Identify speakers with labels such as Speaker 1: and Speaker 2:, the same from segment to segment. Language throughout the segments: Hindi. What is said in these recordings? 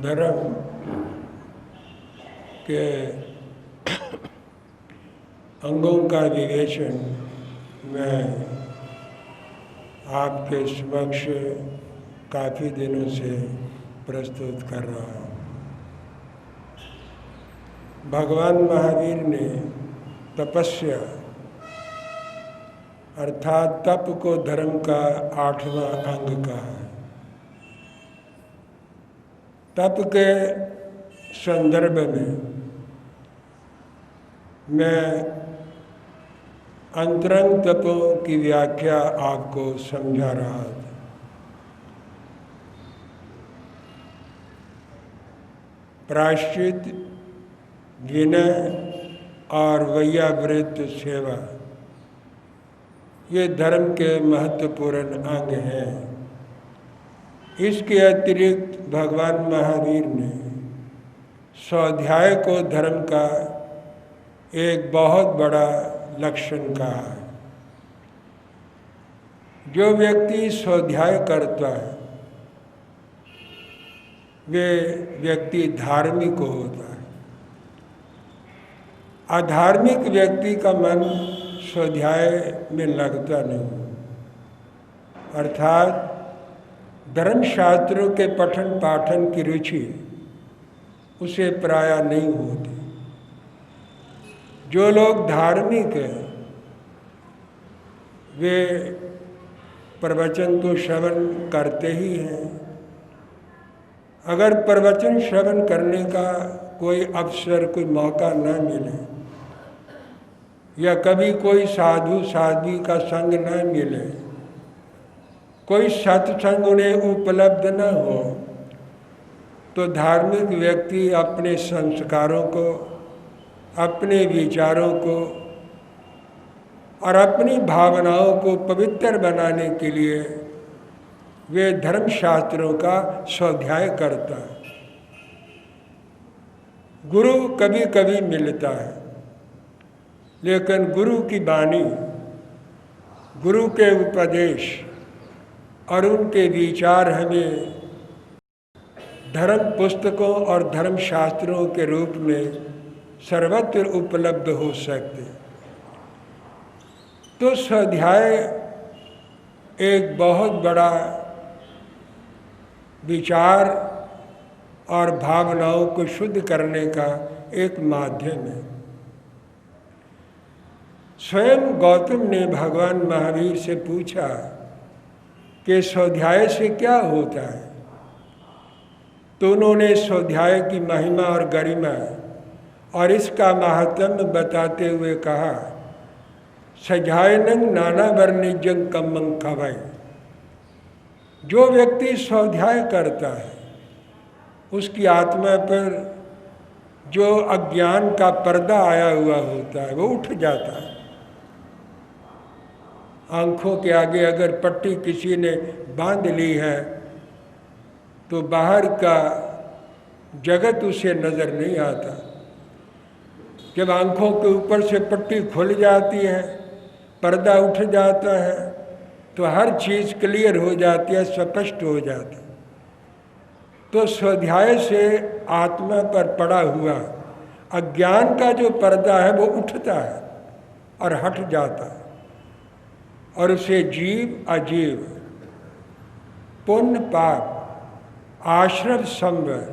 Speaker 1: धर्म के अंगों का विवेचन मैं आपके समक्ष काफ़ी दिनों से प्रस्तुत कर रहा हूँ। भगवान महावीर ने तपस्या अर्थात तप को धर्म का 8वां अंग कहा है। तप के संदर्भ में मैं अंतरंग तपों की व्याख्या आपको समझा रहा था। प्रायश्चित, विनय और वैयावृत्त सेवा ये धर्म के महत्वपूर्ण अंग हैं। इसके अतिरिक्त भगवान महावीर ने स्वाध्याय को धर्म का एक बहुत बड़ा लक्षण कहा है। जो व्यक्ति स्वाध्याय करता है वे व्यक्ति धार्मिक होता है। अधार्मिक व्यक्ति का मन स्वाध्याय में लगता नहीं, अर्थात धर्मशास्त्रों के पठन पाठन की रुचि उसे प्रायः नहीं होती। जो लोग धार्मिक हैं वे प्रवचन तो श्रवण करते ही हैं। अगर प्रवचन श्रवण करने का कोई अवसर, कोई मौका न मिले या कभी कोई साधु साध्वी का संग न मिले, कोई सत्संग उन्हें उपलब्ध न हो, तो धार्मिक व्यक्ति अपने संस्कारों को, अपने विचारों को और अपनी भावनाओं को पवित्र बनाने के लिए वे धर्मशास्त्रों का स्वाध्याय करता है। गुरु कभी कभी मिलता है, लेकिन गुरु की वाणी, गुरु के उपदेश और उनके विचार हमें धर्म पुस्तकों और धर्मशास्त्रों के रूप में सर्वत्र उपलब्ध हो सकते। तो स्वाध्याय एक बहुत बड़ा विचार और भावनाओं को शुद्ध करने का एक माध्यम है। स्वयं गौतम ने भगवान महावीर से पूछा कि स्वाध्याय से क्या होता है, तो उन्होंने स्वाध्याय की महिमा और गरिमा और इसका महात्म्य बताते हुए कहा, सजायनं नाना वर्णिजं कम्मं खवै। जो व्यक्ति स्वाध्याय करता है उसकी आत्मा पर जो अज्ञान का पर्दा आया हुआ होता है वो उठ जाता है। आँखों के आगे अगर पट्टी किसी ने बांध ली है तो बाहर का जगत उसे नज़र नहीं आता। जब आँखों के ऊपर से पट्टी खुल जाती है, पर्दा उठ जाता है, तो हर चीज़ क्लियर हो जाती है, स्पष्ट हो जाता है। तो स्वाध्याय से आत्मा पर पड़ा हुआ अज्ञान का जो पर्दा है वो उठता है और हट जाता है, और उसे जीव अजीव, पुण्य पाप, आश्रम संवर,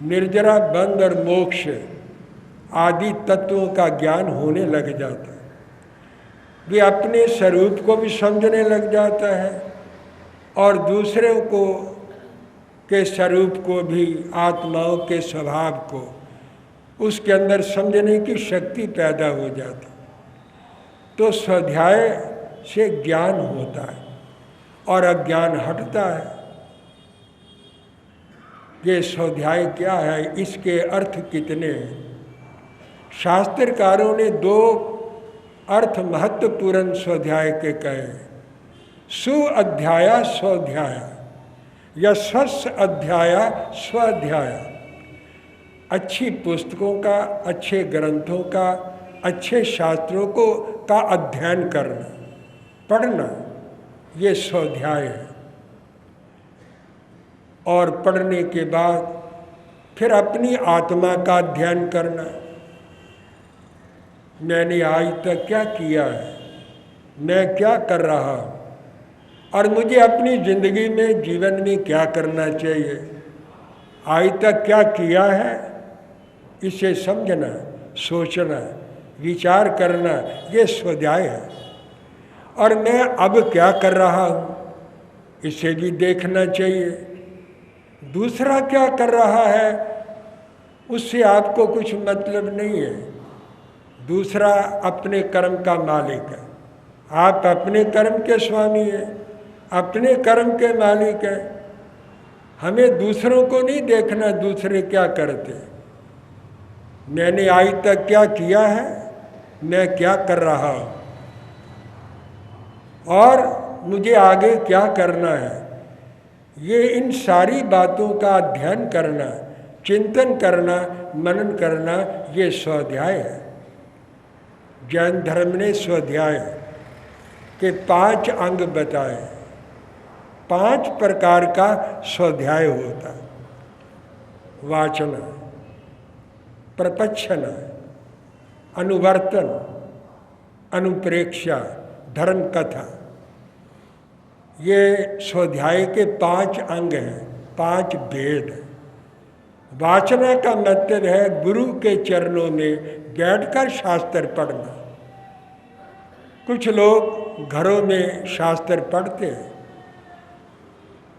Speaker 1: निर्जरा बंध और मोक्ष आदि तत्वों का ज्ञान होने लग जाता है। वे अपने स्वरूप को भी समझने लग जाता है और दूसरों को के स्वरूप को भी, आत्माओं के स्वभाव को उसके अंदर समझने की शक्ति पैदा हो जाती। तो स्वाध्याय से ज्ञान होता है और अज्ञान हटता है। ये स्वाध्याय क्या है, इसके अर्थ कितने हैं? शास्त्रकारों ने 2 अर्थ महत्वपूर्ण स्वाध्याय के कहे, सुअध्याय स्वाध्याय या स्वस्थ अध्याय स्वाध्याय। अच्छी पुस्तकों का, अच्छे ग्रंथों का, अच्छे शास्त्रों को का अध्ययन करना, पढ़ना, ये स्वाध्याय है। और पढ़ने के बाद फिर अपनी आत्मा का अध्ययन करना, मैंने आज तक क्या किया है, मैं क्या कर रहा हूँ और मुझे अपनी जिंदगी में, जीवन में क्या करना चाहिए, आज तक क्या किया है, इसे समझना, सोचना, विचार करना, ये स्वाध्याय है। और मैं अब क्या कर रहा हूँ, इसे भी देखना चाहिए। दूसरा क्या कर रहा है उससे आपको कुछ मतलब नहीं है। दूसरा अपने कर्म का मालिक है, आप अपने कर्म के स्वामी हैं, अपने कर्म के मालिक हैं। हमें दूसरों को नहीं देखना दूसरे क्या करते। मैंने आज तक क्या किया है, मैं क्या कर रहा हूँ और मुझे आगे क्या करना है, ये इन सारी बातों का अध्ययन करना, चिंतन करना, मनन करना, ये स्वाध्याय है। जैन धर्म ने स्वाध्याय के 5 अंग बताए। 5 प्रकार का स्वाध्याय होता है। वाचना, प्रपच्छना, अनुवर्तन, अनुप्रेक्षा, धर्म कथा, ये स्वाध्याय के 5 अंग हैं, 5 भेद हैं। वाचना का मतलब है गुरु के चरणों में बैठकर शास्त्र पढ़ना। कुछ लोग घरों में शास्त्र पढ़ते हैं,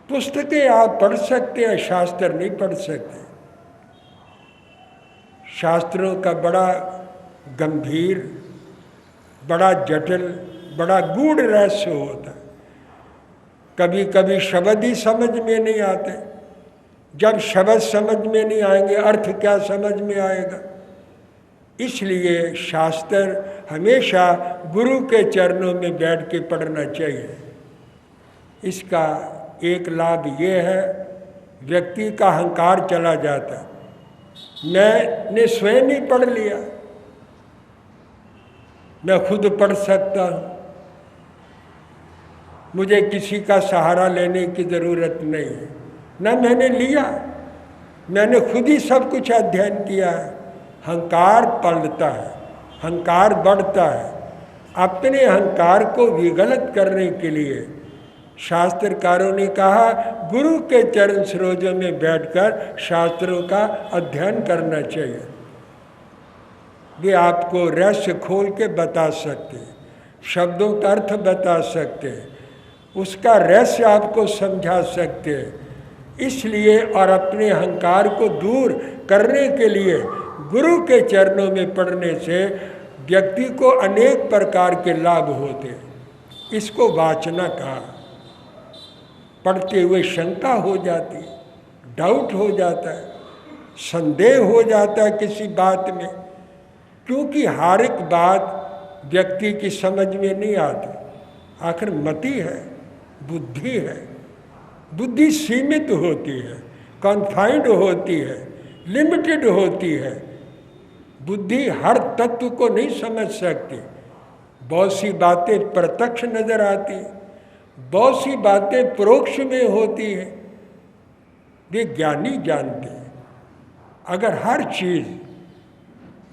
Speaker 1: पुस्तकें आप पढ़ सकते हैं, शास्त्र नहीं पढ़ सकते। शास्त्रों का बड़ा गंभीर, बड़ा जटिल, बड़ा गूढ़ रहस्य होता है। कभी कभी शब्द ही समझ में नहीं आते। जब शब्द समझ में नहीं आएंगे, अर्थ क्या समझ में आएगा। इसलिए शास्त्र हमेशा गुरु के चरणों में बैठ के पढ़ना चाहिए। इसका एक लाभ ये है, व्यक्ति का अहंकार चला जाता। मैंने स्वयं ही पढ़ लिया, मैं खुद पढ़ सकता हूँ, मुझे किसी का सहारा लेने की ज़रूरत नहीं है। न मैंने लिया, मैंने खुद ही सब कुछ अध्ययन किया है। अहंकार पलता है, अहंकार बढ़ता है। अपने अहंकार को विगलित करने के लिए शास्त्रकारों ने कहा गुरु के चरण सरोजों में बैठकर शास्त्रों का अध्ययन करना चाहिए। वे आपको रहस्य खोल के बता सकते, शब्दों का अर्थ बता सकते, उसका रहस्य आपको समझा सकते। इसलिए और अपने अहंकार को दूर करने के लिए गुरु के चरणों में पढ़ने से व्यक्ति को अनेक प्रकार के लाभ होते हैं। इसको वाचना कहा। पढ़ते हुए शंका हो जाती, डाउट हो जाता है, संदेह हो जाता है किसी बात में, क्योंकि हर एक बात व्यक्ति की समझ में नहीं आती। आखिर मति है, बुद्धि है, बुद्धि सीमित होती है, कॉन्फाइंड होती है, लिमिटेड होती है। बुद्धि हर तत्व को नहीं समझ सकती। बहुत सी बातें प्रत्यक्ष नजर आती, बहुत सी बातें परोक्ष में होती है। वे ज्ञानी जानते हैं। अगर हर चीज़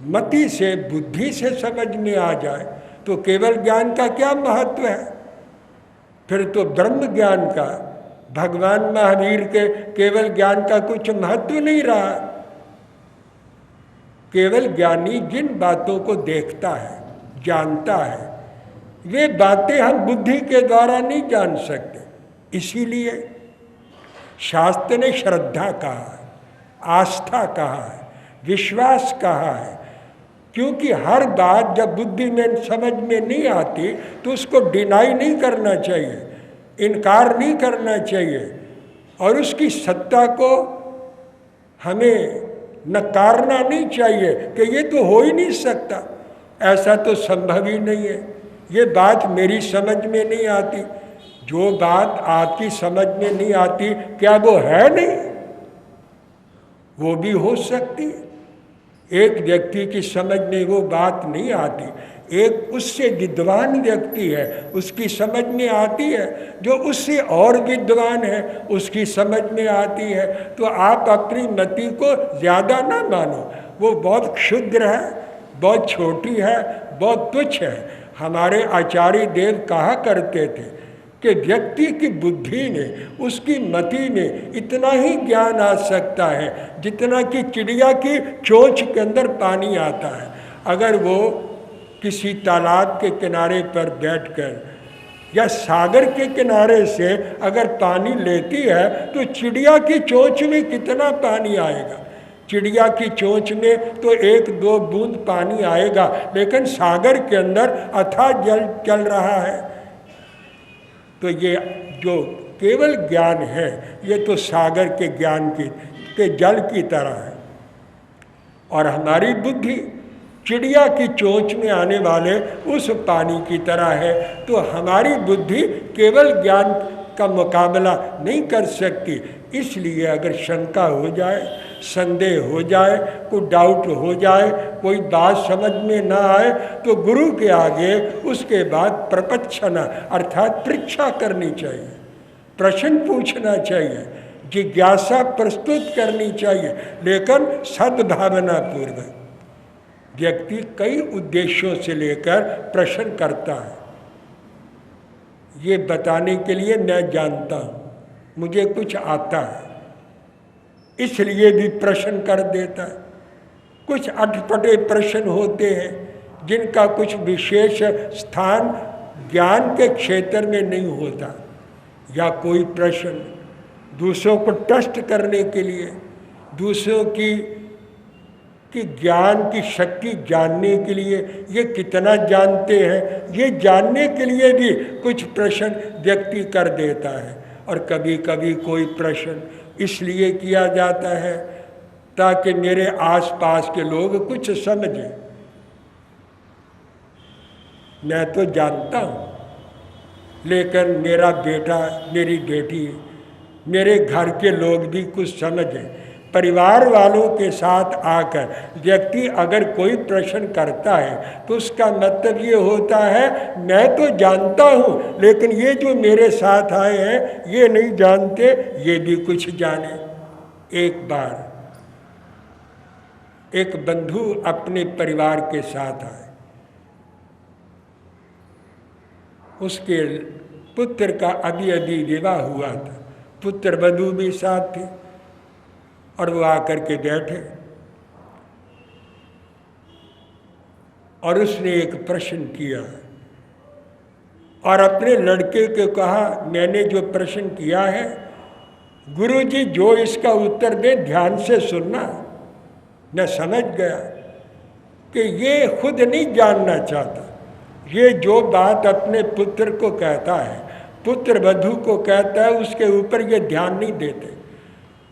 Speaker 1: मति से, बुद्धि से समझ में आ जाए तो केवल ज्ञान का क्या महत्व है। फिर तो ब्रह्म ज्ञान का, भगवान महावीर के केवल ज्ञान का कुछ महत्व नहीं रहा। केवल ज्ञानी जिन बातों को देखता है, जानता है, वे बातें हम बुद्धि के द्वारा नहीं जान सकते। इसीलिए शास्त्र ने श्रद्धा कहा है, आस्था कहा है, विश्वास कहा है। क्योंकि हर बात जब बुद्धि में समझ में नहीं आती तो उसको डिनाई नहीं करना चाहिए, इनकार नहीं करना चाहिए, और उसकी सत्ता को हमें नकारना नहीं चाहिए कि ये तो हो ही नहीं सकता, ऐसा तो संभव ही नहीं है, ये बात मेरी समझ में नहीं आती। जो बात आपकी समझ में नहीं आती, क्या वो है नहीं? वो भी हो सकती है। एक व्यक्ति की समझ में वो बात नहीं आती, एक उससे विद्वान व्यक्ति है, उसकी समझ में आती है, जो उससे और विद्वान है उसकी समझ में आती है। तो आप अपनी मति को ज़्यादा ना मानो, वो बहुत क्षुद्र है, बहुत छोटी है, बहुत तुच्छ है। हमारे आचार्य देव कहा करते थे कि व्यक्ति की बुद्धि में, उसकी मति में इतना ही ज्ञान आ सकता है जितना कि चिड़िया की चोंच के अंदर पानी आता है। अगर वो किसी तालाब के किनारे पर बैठकर या सागर के किनारे से अगर पानी लेती है तो चिड़िया की चोंच में कितना पानी आएगा? चिड़िया की चोंच में तो 1-2 बूंद पानी आएगा, लेकिन सागर के अंदर अथाह जल चल रहा है। तो ये जो केवल ज्ञान है, ये तो सागर के ज्ञान के जल की तरह है। और हमारी बुद्धि चिड़िया की चोंच में आने वाले उस पानी की तरह है। तो हमारी बुद्धि केवल ज्ञान का मुकाबला नहीं कर सकती। इसलिए अगर शंका हो जाए, संदेह हो जाए, कोई डाउट हो जाए, कोई बात समझ में ना आए, तो गुरु के आगे उसके बाद प्रपच्छना अर्थात परीक्षा करनी चाहिए, प्रश्न पूछना चाहिए, जिज्ञासा प्रस्तुत करनी चाहिए, लेकिन सद्भावना पूर्वक। व्यक्ति कई उद्देश्यों से लेकर प्रश्न करता है। ये बताने के लिए मैं जानता हूँ, मुझे कुछ आता है, इसलिए भी प्रश्न कर देता है। कुछ अटपटे प्रश्न होते हैं जिनका कुछ विशेष स्थान ज्ञान के क्षेत्र में नहीं होता, या कोई प्रश्न दूसरों को टेस्ट करने के लिए, दूसरों की ज्ञान की शक्ति जानने के लिए, ये कितना जानते हैं, ये जानने के लिए भी कुछ प्रश्न व्यक्ति कर देता है। और कभी कभी कोई प्रश्न इसलिए किया जाता है ताकि मेरे आसपास के लोग कुछ समझें। मैं तो जानता हूँ, लेकिन मेरा बेटा, मेरी बेटी, मेरे घर के लोग भी कुछ समझें। परिवार वालों के साथ आकर व्यक्ति अगर कोई प्रश्न करता है तो उसका मतलब ये होता है मैं तो जानता हूँ, लेकिन ये जो मेरे साथ आए हैं ये नहीं जानते, ये भी कुछ जाने। एक बार एक बंधु अपने परिवार के साथ आए, उसके पुत्र का अभी अभी विवाह हुआ था, पुत्र वधू भी साथ थे, और वो आकर के बैठे और उसने एक प्रश्न किया और अपने लड़के को कहा मैंने जो प्रश्न किया है गुरुजी जो इसका उत्तर दे ध्यान से सुनना। मैं समझ गया कि ये खुद नहीं जानना चाहता, ये जो बात अपने पुत्र को कहता है, पुत्र वधू को कहता है, उसके ऊपर ये ध्यान नहीं देते,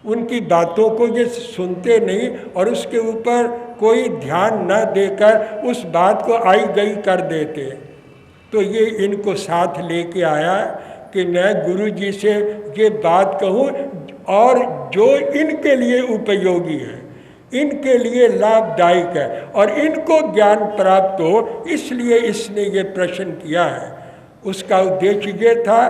Speaker 1: उनकी बातों को ये सुनते नहीं और उसके ऊपर कोई ध्यान न देकर उस बात को आई गई कर देते। तो ये इनको साथ लेके आया कि मैं गुरुजी से ये बात कहूँ और जो इनके लिए उपयोगी है, इनके लिए लाभदायक है और इनको ज्ञान प्राप्त हो, इसलिए इसने ये प्रश्न किया है। उसका उद्देश्य ये था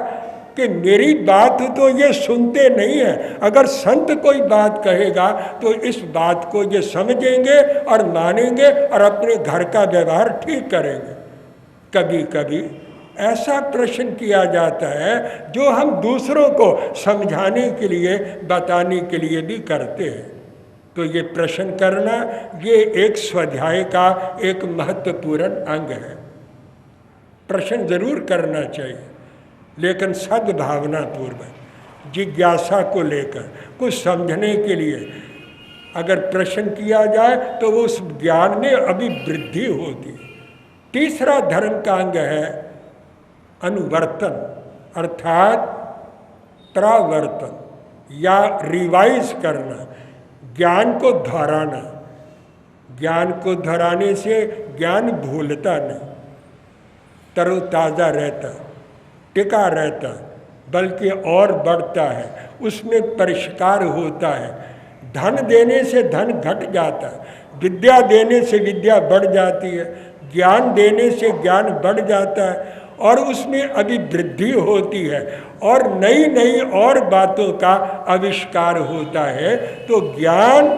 Speaker 1: कि मेरी बात तो ये सुनते नहीं है, अगर संत कोई बात कहेगा तो इस बात को ये समझेंगे और मानेंगे और अपने घर का व्यवहार ठीक करेंगे। कभी कभी ऐसा प्रश्न किया जाता है जो हम दूसरों को समझाने के लिए, बताने के लिए भी करते हैं। तो ये प्रश्न करना ये एक स्वाध्याय का एक महत्वपूर्ण अंग है। प्रश्न जरूर करना चाहिए, लेकिन सद्भावना पूर्वक, जिज्ञासा को लेकर, कुछ समझने के लिए अगर प्रश्न किया जाए तो वो उस ज्ञान में अभी वृद्धि होगी। तीसरा धर्म का अंग है अनुवर्तन अर्थात परावर्तन या रिवाइज करना, ज्ञान को दोहराना। ज्ञान को दोहराने से ज्ञान भूलता नहीं, तरोताज़ा रहता, टिका रहता, बल्कि और बढ़ता है, उसमें परिष्कार होता है। धन देने से धन घट जाता है, विद्या देने से विद्या बढ़ जाती है, ज्ञान देने से ज्ञान बढ़ जाता है और उसमें अभिवृद्धि होती है और नई नई और बातों का आविष्कार होता है। तो ज्ञान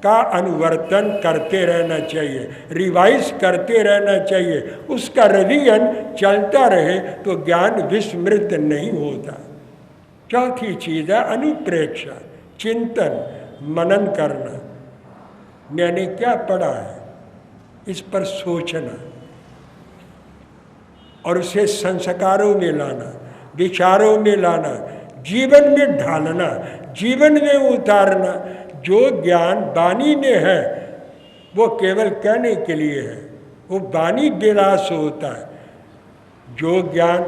Speaker 1: का अनुवर्तन करते रहना चाहिए, रिवाइज करते रहना चाहिए, उसका रिवीजन चलता रहे तो ज्ञान विस्मृत नहीं होता। चौथी चीज़ है अनुप्रेक्षा, चिंतन मनन करना। मैंने क्या पढ़ा है इस पर सोचना और उसे संस्कारों में लाना, विचारों में लाना, जीवन में ढालना, जीवन में उतारना। जो ज्ञान वाणी में है वो केवल कहने के लिए है, वो वाणी विलास होता है। जो ज्ञान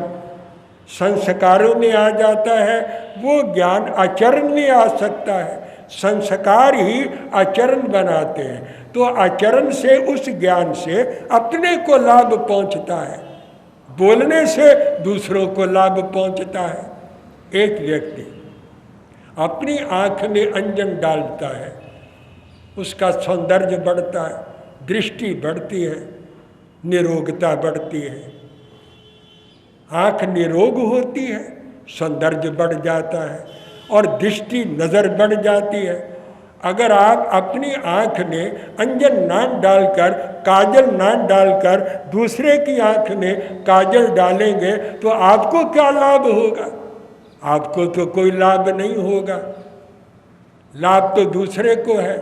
Speaker 1: संस्कारों में आ जाता है वो ज्ञान आचरण में आ सकता है। संस्कार ही आचरण बनाते हैं, तो आचरण से उस ज्ञान से अपने को लाभ पहुंचता है, बोलने से दूसरों को लाभ पहुंचता है। एक व्यक्ति अपनी आँख में अंजन डालता है, उसका सौंदर्य बढ़ता है, दृष्टि बढ़ती है, निरोगता बढ़ती है। आँख निरोग होती है, सौंदर्य बढ़ जाता है और दृष्टि नज़र बढ़ जाती है। अगर आप अपनी आँख में अंजन ना डालकर, काजल ना डालकर दूसरे की आँख में काजल डालेंगे तो आपको क्या लाभ होगा? आपको तो कोई लाभ नहीं होगा, लाभ तो दूसरे को है।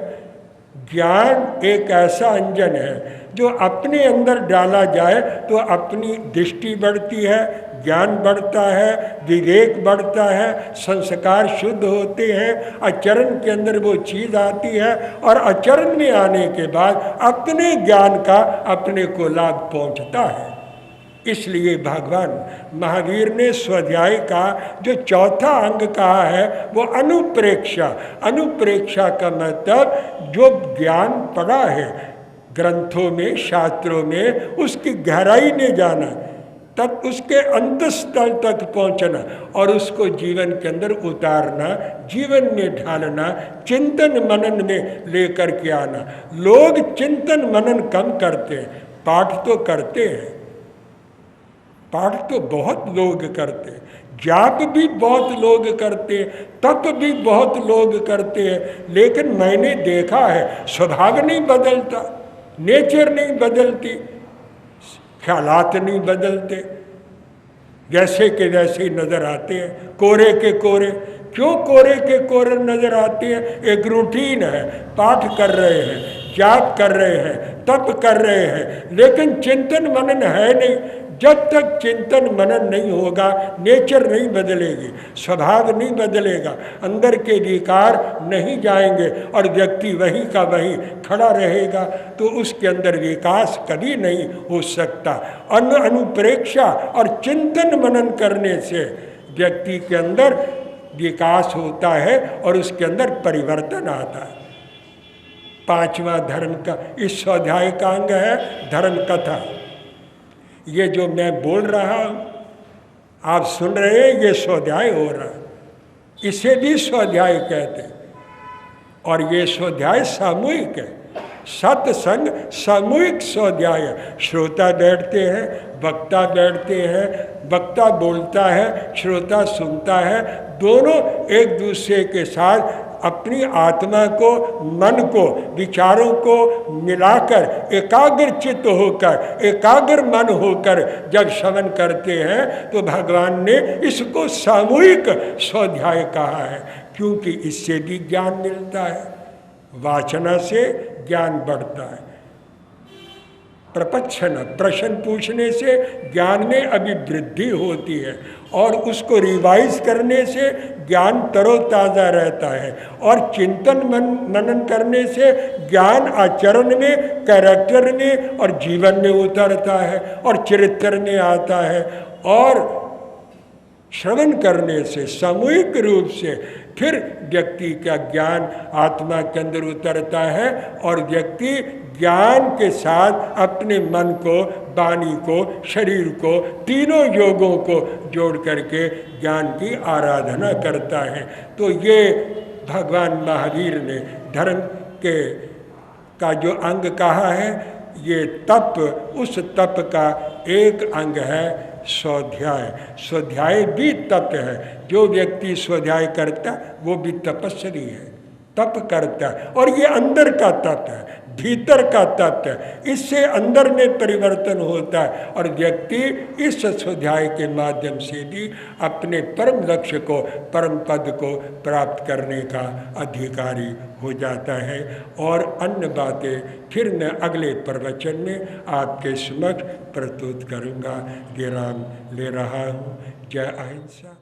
Speaker 1: ज्ञान एक ऐसा अंजन है जो अपने अंदर डाला जाए तो अपनी दृष्टि बढ़ती है, ज्ञान बढ़ता है, विवेक बढ़ता है, संस्कार शुद्ध होते हैं, आचरण के अंदर वो चीज़ आती है और आचरण में आने के बाद अपने ज्ञान का अपने को लाभ पहुंचता है। इसलिए भगवान महावीर ने स्वाध्याय का जो चौथा अंग कहा है वो अनुप्रेक्षा। अनुप्रेक्षा का मतलब जो ज्ञान पढ़ा है ग्रंथों में, शास्त्रों में, उसकी गहराई में जाना, तब उसके अंतस्थल तक पहुंचना और उसको जीवन के अंदर उतारना, जीवन में ढालना, चिंतन मनन में लेकर के आना। लोग चिंतन मनन कम करते हैं, पाठ तो करते हैं, पाठ तो बहुत लोग करते हैं, जाप भी बहुत लोग करते हैं, तप भी बहुत लोग करते हैं, लेकिन मैंने देखा है स्वभाव नहीं बदलता, नेचर नहीं बदलती, ख्यालात नहीं बदलते, जैसे के वैसे ही नज़र आते हैं, कोरे के कोरे। क्यों कोरे के कोरे नज़र आते हैं? एक रूटीन है, पाठ कर रहे हैं, जाप कर रहे हैं, तप कर रहे हैं, लेकिन चिंतन मनन है नहीं। जब तक चिंतन मनन नहीं होगा नेचर नहीं बदलेगी, स्वभाव नहीं बदलेगा, अंदर के विकार नहीं जाएंगे और व्यक्ति वहीं का वहीं खड़ा रहेगा, तो उसके अंदर विकास कभी नहीं हो सकता। अनुप्रेक्षा और चिंतन मनन करने से व्यक्ति के अंदर विकास होता है और उसके अंदर परिवर्तन आता है। पांचवा धर्म का इस स्वाध्याय का अंग है धर्म कथा। ये जो मैं बोल रहा हूँ आप सुन रहे हैं, ये स्वाध्याय हो रहा है, इसे भी स्वाध्याय कहते हैं। और ये स्वाध्याय सामूहिक है, सत्संग सामूहिक स्वाध्याय है। श्रोता बैठते हैं, वक्ता बैठते हैं, वक्ता बोलता है, श्रोता सुनता है, दोनों एक दूसरे के साथ अपनी आत्मा को, मन को, विचारों को मिलाकर एकाग्र चित्त होकर, एकाग्र मन होकर जब श्रवण करते हैं तो भगवान ने इसको सामूहिक स्वाध्याय कहा है, क्योंकि इससे भी ज्ञान मिलता है, वाचना से ज्ञान बढ़ता है, प्रपच्छन प्रश्न पूछने से ज्ञान में अभिवृद्धि होती है और उसको रिवाइज करने से ज्ञान तरोताज़ा रहता है और चिंतन मनन करने से ज्ञान आचरण में, कैरेक्टर में और जीवन में उतरता है और चरित्र में आता है। और श्रवण करने से सामूहिक रूप से फिर व्यक्ति का ज्ञान आत्मा के अंदर उतरता है और व्यक्ति ज्ञान के साथ अपने मन को, वाणी को, शरीर को, तीनों योगों को जोड़ करके ज्ञान की आराधना करता है। तो ये भगवान महावीर ने धर्म का जो अंग कहा है, ये तप, उस तप का एक अंग है स्वाध्याय। स्वाध्याय भी तप है। जो व्यक्ति स्वाध्याय करता वो भी तपस्वी है, तप करता है। और ये अंदर का तप है, भीतर का तप है। इससे अंदर में परिवर्तन होता है और व्यक्ति इस स्वाध्याय के माध्यम से भी अपने परम लक्ष्य को, परम पद को प्राप्त करने का अधिकारी हो जाता है। और अन्य बातें फिर मैं अगले प्रवचन में आपके समक्ष प्रस्तुत करूँगा। विराम ले रहा हूँ। जय अहिंसा।